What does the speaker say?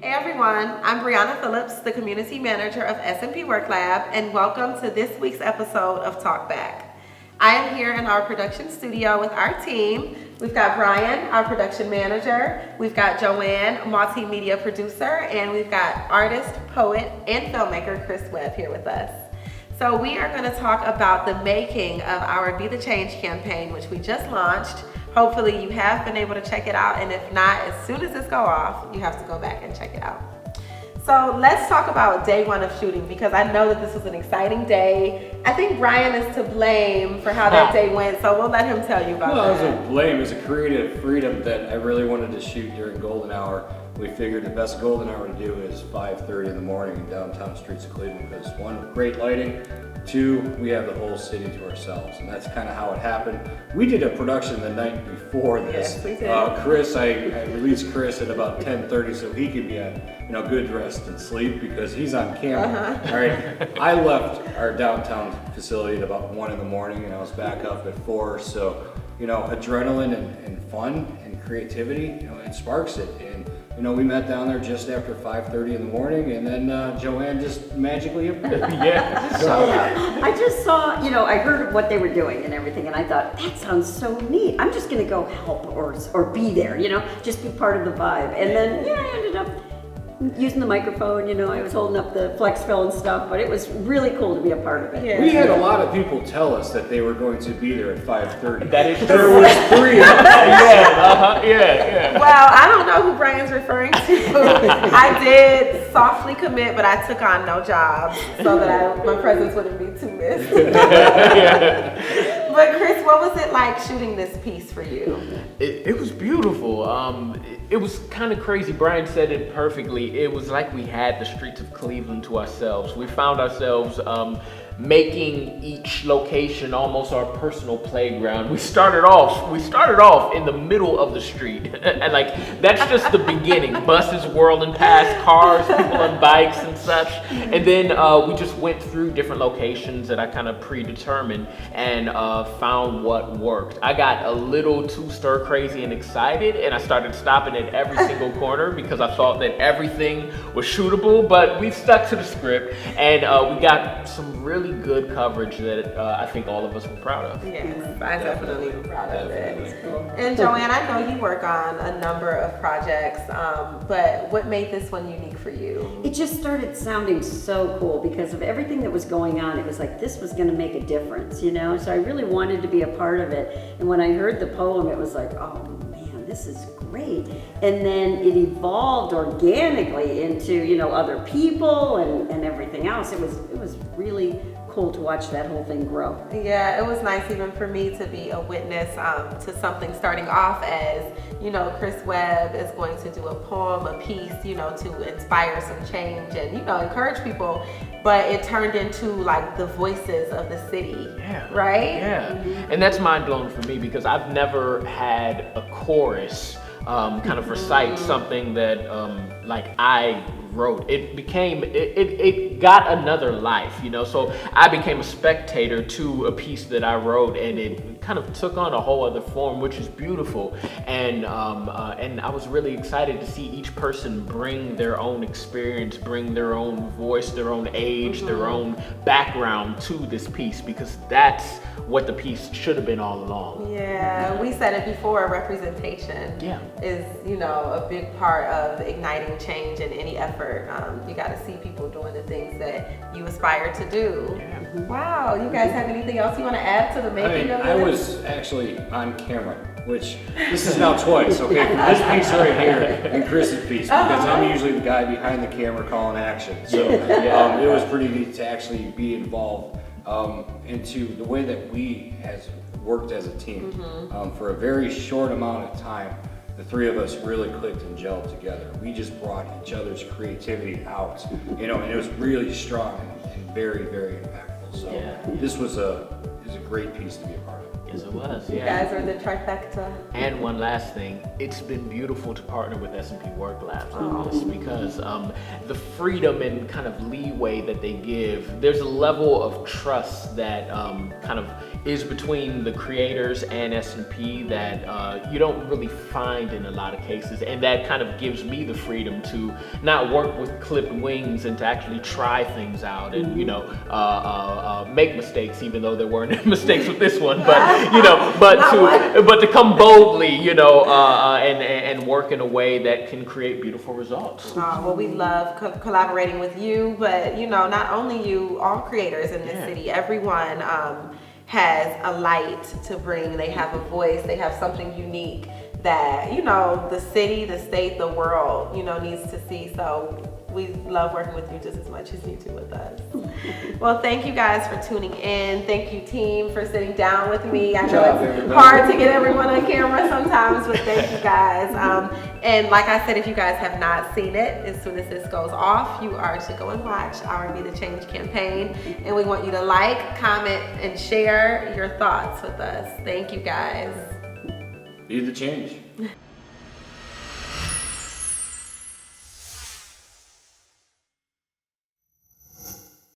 Hey everyone, I'm Brianna Phillips, the Community Manager of S&P Work Lab, and welcome to this week's episode of TalkBack. I am here in our production studio with our team. We've got Brian, our production manager, we've got Joanne, multimedia producer, and we've got artist, poet, and filmmaker Chris Webb here with us. So we are going to talk about the making of our Be The Change campaign, which we just launched. Hopefully you have been able to check it out, and if not, as soon as this go off, you have to go back and check it out. So let's talk about day one of shooting, because I know that this was an exciting day. I think Brian is to blame for how that day went, so we'll let him tell you about that. Well, it wasn't blame, it was a creative freedom that I really wanted to shoot during golden hour. We figured the best golden hour to do is 5:30 in the morning in downtown streets of Cleveland, because one, great lighting, two, we have the whole city to ourselves, and that's kind of how it happened. We did a production the night before this. Yes, we did. Chris, I released Chris at about 10:30 so he could be on, good rest and sleep because he's on camera. All right, I left our downtown facility at about 1 in the morning, and I was back up at 4. So, adrenaline and fun and creativity, it sparks it. And we met down there just after 5:30 in the morning, and then Joanne just magically appeared. Yeah. So I just saw, I heard what they were doing and everything, and I thought, that sounds so neat. I'm just gonna go help or be there, just be part of the vibe. And then, I ended up using the microphone, I was holding up the flex fill and stuff, but it was really cool to be a part of it. Yeah. We had a lot of people tell us that they were going to be there at 5:30. That is There true. was 3 of us. Yeah. Well, I don't know who Brian's referring to. I did softly commit, but I took on no jobs so that my presence wouldn't be too missed. But Chris, what was it like shooting this piece for you? It was beautiful. It was kind of crazy. Brian said it perfectly. It was like we had the streets of Cleveland to ourselves. We found ourselves making each location almost our personal playground. We started off in the middle of the street. And that's just the beginning. Buses whirling past, cars, people on bikes and such. And then we just went through different locations that I kind of predetermined and found what worked. I got a little too stir crazy and excited, and I started stopping at every single corner because I thought that everything was shootable, but we stuck to the script, and we got some really good coverage that I think all of us were proud of. Yes, I definitely am proud of it. Cool. And Joanne, I know you work on a number of projects, but what made this one unique for you? It just started sounding so cool because of everything that was going on. It was like this was going to make a difference, So I really wanted to be a part of it. And when I heard the poem, it was like, oh man, this is great. And then it evolved organically into, other people and everything else. It was really cool to watch that whole thing grow. Yeah, it was nice even for me to be a witness to something starting off as, Chris Webb is going to do a poem, a piece, to inspire some change and, encourage people. But it turned into the voices of the city, right? Yeah, Mm-hmm. and that's mind blowing for me because I've never had a chorus kind of recite something that I wrote. It got another life, so I became a spectator to a piece that I wrote, and it kind of took on a whole other form, which is beautiful. And I was really excited to see each person bring their own experience, bring their own voice, their own age, their own background to this piece, because that's what the piece should have been all along. Yeah, we said it before, representation is, a big part of igniting change in any effort. You got to see people doing the things that you aspire to do. Yeah. Wow, you guys have anything else you want to add to the making of I this? was actually on camera, which this is now twice, okay? For this piece right here and Chris's piece, because I'm usually the guy behind the camera calling action. So it was pretty neat to actually be involved into the way that we has worked as a team. For a very short amount of time, the 3 of us really clicked and gelled together. We just brought each other's creativity out, and it was really strong and very, very impactful. So this was a great piece to be a part of. Yes, it was. You guys are the trifecta. And one last thing, it's been beautiful to partner with S&P Work Labs on this because the freedom and kind of leeway that they give, there's a level of trust that kind of is between the creators and S&P that you don't really find in a lot of cases, and that kind of gives me the freedom to not work with clipped wings and to actually try things out and make mistakes, even though there weren't mistakes with this one, but but to come boldly, and work in a way that can create beautiful results. Well, we love collaborating with you, but not only you, all creators in this city, everyone has a light to bring. They have a voice. They have something unique that the city, the state, the world needs to see. So we love working with you just as much as you do with us. Well, thank you guys for tuning in. Thank you, team, for sitting down with me. I know it's hard to get everyone on camera sometimes, but thank you guys. And like I said, if you guys have not seen it, as soon as this goes off, you are to go and watch our Be the Change campaign. And we want you to like, comment, and share your thoughts with us. Thank you guys. Be the change.